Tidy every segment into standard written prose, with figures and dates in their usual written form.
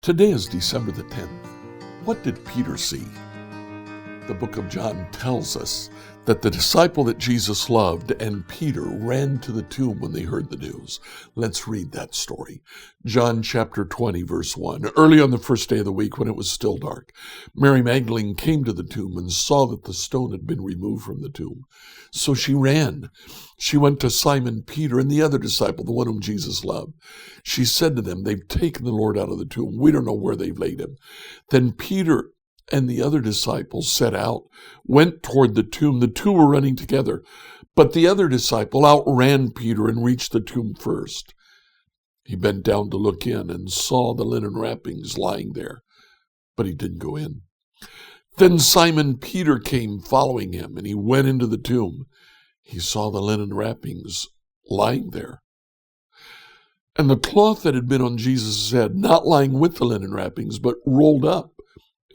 Today is December the 10th. What did Peter see? The book of John tells us that the disciple that Jesus loved and Peter ran to the tomb when they heard the news. Let's read that story. John chapter 20, verse 1. Early on the first day of the week, when it was still dark, Mary Magdalene came to the tomb and saw that the stone had been removed from the tomb. So she ran. She went to Simon Peter and the other disciple, the one whom Jesus loved. She said to them, "They've taken the Lord out of the tomb. We don't know where they've laid him." Then Peter and the other disciples set out, went toward the tomb. The two were running together, but the other disciple outran Peter and reached the tomb first. He bent down to look in and saw the linen wrappings lying there, but he didn't go in. Then Simon Peter came following him, and he went into the tomb. He saw the linen wrappings lying there, and the cloth that had been on Jesus' head, not lying with the linen wrappings, but rolled up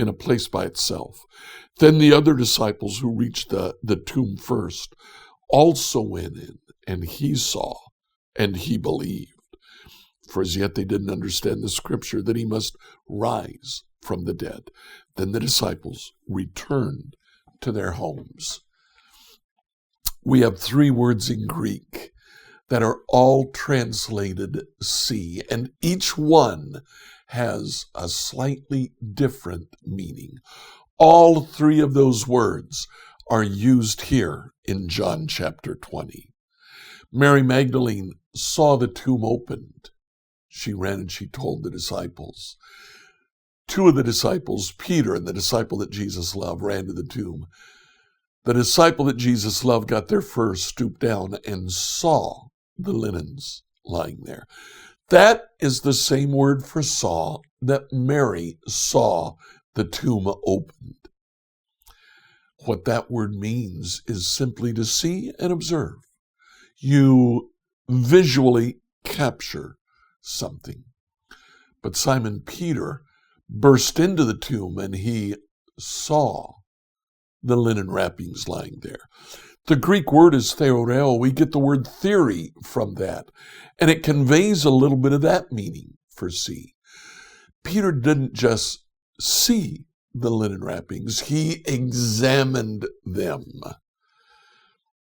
in a place by itself. Then the other disciples who reached the tomb first also went in, and he saw, and he believed. For as yet they didn't understand the scripture that he must rise from the dead. Then the disciples returned to their homes. We have three words in Greek that are all translated see, and each one has a slightly different meaning. All three of those words are used here in John chapter 20. Mary Magdalene saw the tomb opened. She ran and she told the disciples. Two of the disciples, Peter and the disciple that Jesus loved, ran to the tomb. The disciple that Jesus loved got there first, stooped down, and saw the linens lying there. That is the same word for saw that Mary saw the tomb opened. What that word means is simply to see and observe. You visually capture something. But Simon Peter burst into the tomb and he saw the linen wrappings lying there. The Greek word is theoreo. We get the word theory from that, and it conveys a little bit of that meaning for see. Peter didn't just see the linen wrappings, he examined them.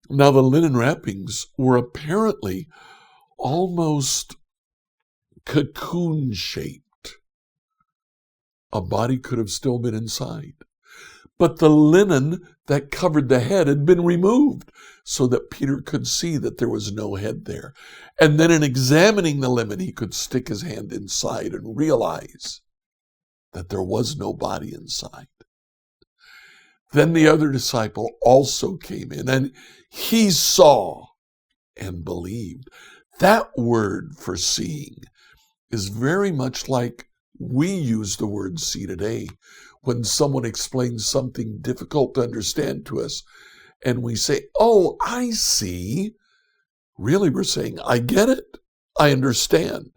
Now, the linen wrappings were apparently almost cocoon-shaped. A body could have still been inside. But the linen that covered the head had been removed so that Peter could see that there was no head there. And then in examining the linen, he could stick his hand inside and realize that there was no body inside. Then the other disciple also came in and he saw and believed. That word for seeing is very much like we use the word see today. When someone explains something difficult to understand to us, and we say, "Oh, I see." Really, we're saying, "I get it. I understand."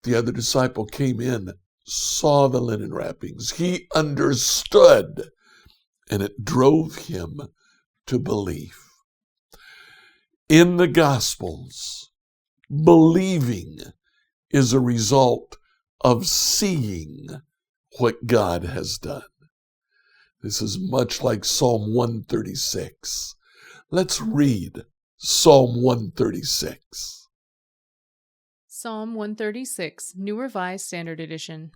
The other disciple came in, saw the linen wrappings. He understood, and it drove him to belief. In the Gospels, believing is a result of seeing what God has done. This is much like Psalm 136. Let's read Psalm 136. Psalm 136, New Revised Standard Edition.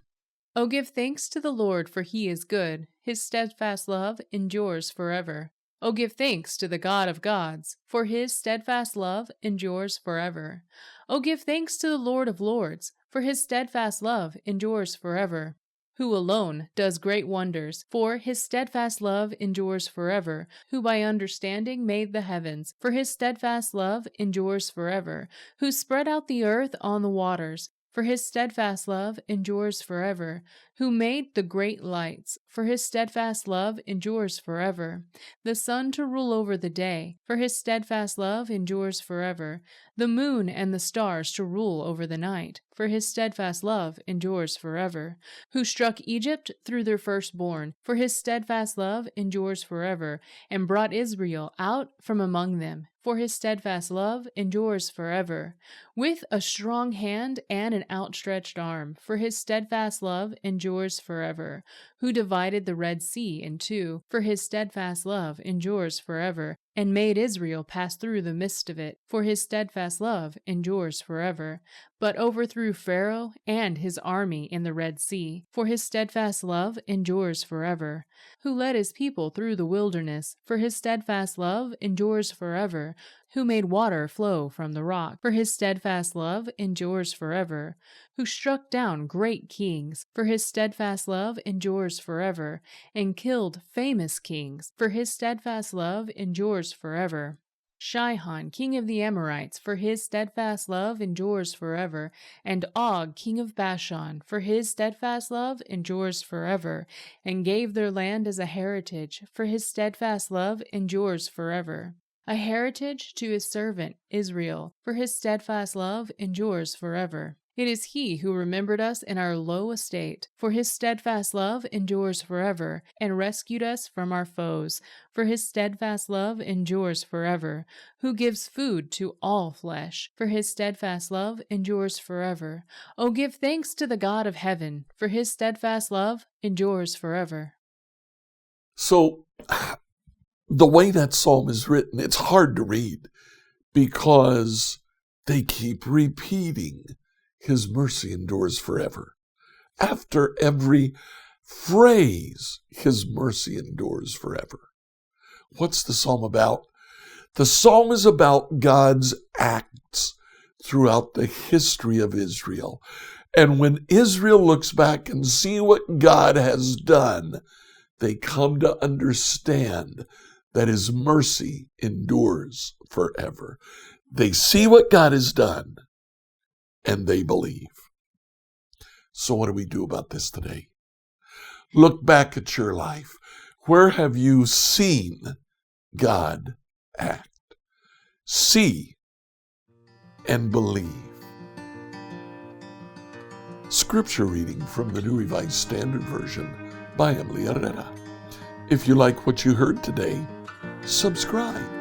Oh, give thanks to the Lord, for he is good. His steadfast love endures forever. Oh, give thanks to the God of gods, for his steadfast love endures forever. Oh, give thanks to the Lord of lords, for his steadfast love endures forever. Who alone does great wonders, for his steadfast love endures forever, who by understanding made the heavens, for his steadfast love endures forever, who spread out the earth on the waters, for his steadfast love endures forever, who made the great lights, for his steadfast love endures forever, the sun to rule over the day, for his steadfast love endures forever, the moon and the stars to rule over the night, for his steadfast love endures forever, who struck Egypt through their firstborn, for his steadfast love endures forever, and brought Israel out from among them, for his steadfast love endures forever. With a strong hand and an outstretched arm, for his steadfast love endures forever. Who divided the Red Sea in two, for his steadfast love endures forever, and made Israel pass through the midst of it, for his steadfast love endures forever. But overthrew Pharaoh and his army in the Red Sea, for his steadfast love endures forever. Who led his people through the wilderness, for his steadfast love endures forever. Who made water flow from the rock, for his steadfast love endures forever. Who struck down great kings, for his steadfast love endures forever, and killed famous kings, for his steadfast love endures forever. Shihon, king of the Amorites, for his steadfast love endures forever, and Og, king of Bashan, for his steadfast love endures forever, and gave their land as a heritage, for his steadfast love endures forever. A heritage to his servant Israel, for his steadfast love endures forever. It is he who remembered us in our low estate, for his steadfast love endures forever, and rescued us from our foes, for his steadfast love endures forever. Who gives food to all flesh, for his steadfast love endures forever. O give thanks to the God of heaven, for his steadfast love endures forever. So, the way that psalm is written, it's hard to read because they keep repeating his mercy endures forever. After every phrase, his mercy endures forever. What's the psalm about? The psalm is about God's acts throughout the history of Israel. And when Israel looks back and see what God has done, they come to understand that his mercy endures forever. They see what God has done, and they believe. So what do we do about this today? Look back at your life. Where have you seen God act? See and believe. Scripture reading from the New Revised Standard Version by Emily Herrera. If you like what you heard today, subscribe.